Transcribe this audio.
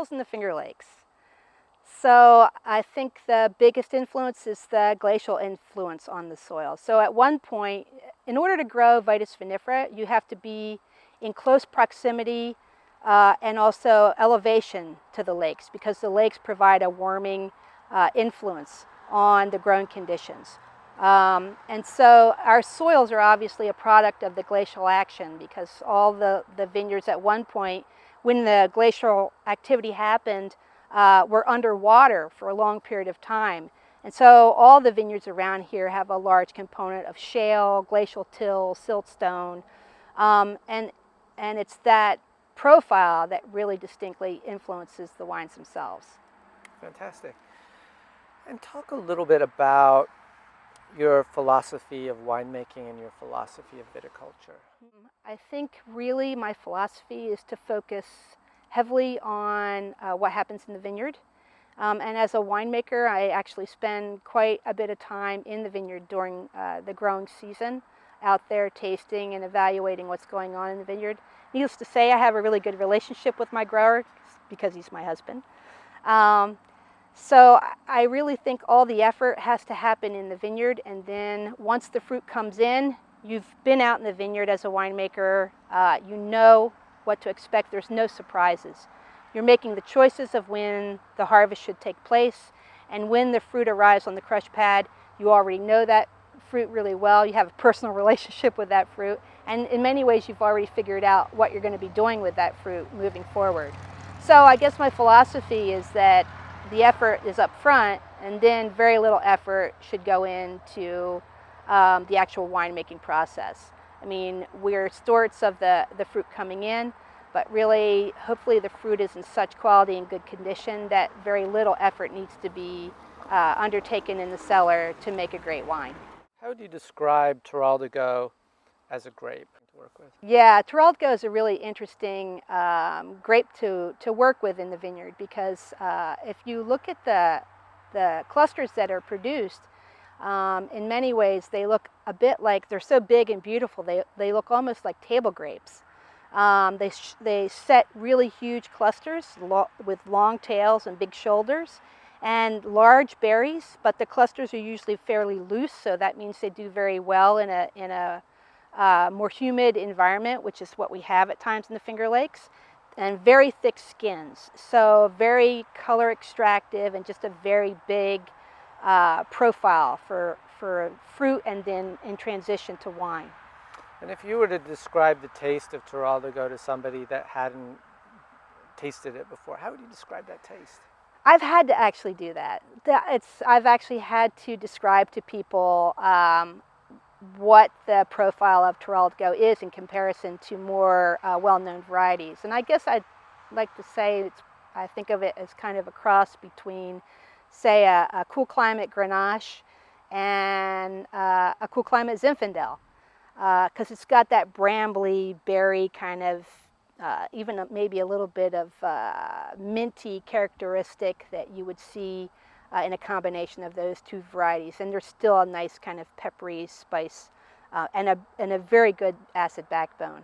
soils in the Finger Lakes. So I think the biggest influence is the glacial influence on the soil. So at one point, in order to grow Vitis vinifera, you have to be in close proximity and also elevation to the lakes, because the lakes provide a warming influence on the growing conditions. And so our soils are obviously a product of the glacial action, because all the vineyards at one point, when the glacial activity happened, were underwater for a long period of time. And so all the vineyards around here have a large component of shale, glacial till, siltstone, and it's that profile that really distinctly influences the wines themselves. Fantastic. And talk a little bit about your philosophy of winemaking and your philosophy of viticulture. I think really my philosophy is to focus heavily on what happens in the vineyard. And as a winemaker, I actually spend quite a bit of time in the vineyard during the growing season, out there tasting and evaluating what's going on in the vineyard. Needless to say, I have a really good relationship with my grower because he's my husband. So I really think all the effort has to happen in the vineyard, and then once the fruit comes in, you've been out in the vineyard as a winemaker, you know what to expect. There's no surprises. You're making the choices of when the harvest should take place, and when the fruit arrives on the crush pad, you already know that fruit really well. You have a personal relationship with that fruit, and in many ways you've already figured out what you're going to be doing with that fruit moving forward. So I guess my philosophy is that the effort is up front, and then very little effort should go into the actual winemaking process. I mean, we're stewards of the fruit coming in, but really, hopefully the fruit is in such quality and good condition that very little effort needs to be undertaken in the cellar to make a great wine. How would you describe Teroldego as a grape to work with? Yeah, Teroldego is a really interesting grape to work with in the vineyard, because if you look at the clusters that are produced, in many ways they look a bit like, they're so big and beautiful, they look almost like table grapes. They set really huge clusters with long tails and big shoulders and large berries, but the clusters are usually fairly loose, so that means they do very well in a more humid environment, which is what we have at times in the Finger Lakes, and very thick skins. So very color extractive and just a very big profile for fruit and then in transition to wine. And if you were to describe the taste of Teroldego to somebody that hadn't tasted it before, how would you describe that taste? I've had to actually do that. I've actually had to describe to people what the profile of Teroldego is in comparison to more well-known varieties. And I guess I'd like to say I think of it as kind of a cross between, say, a cool climate Grenache and a cool climate Zinfandel, because it's got that brambly berry kind of, even maybe a little bit of minty characteristic that you would see in a combination of those two varieties. And there's still a nice kind of peppery spice and a very good acid backbone.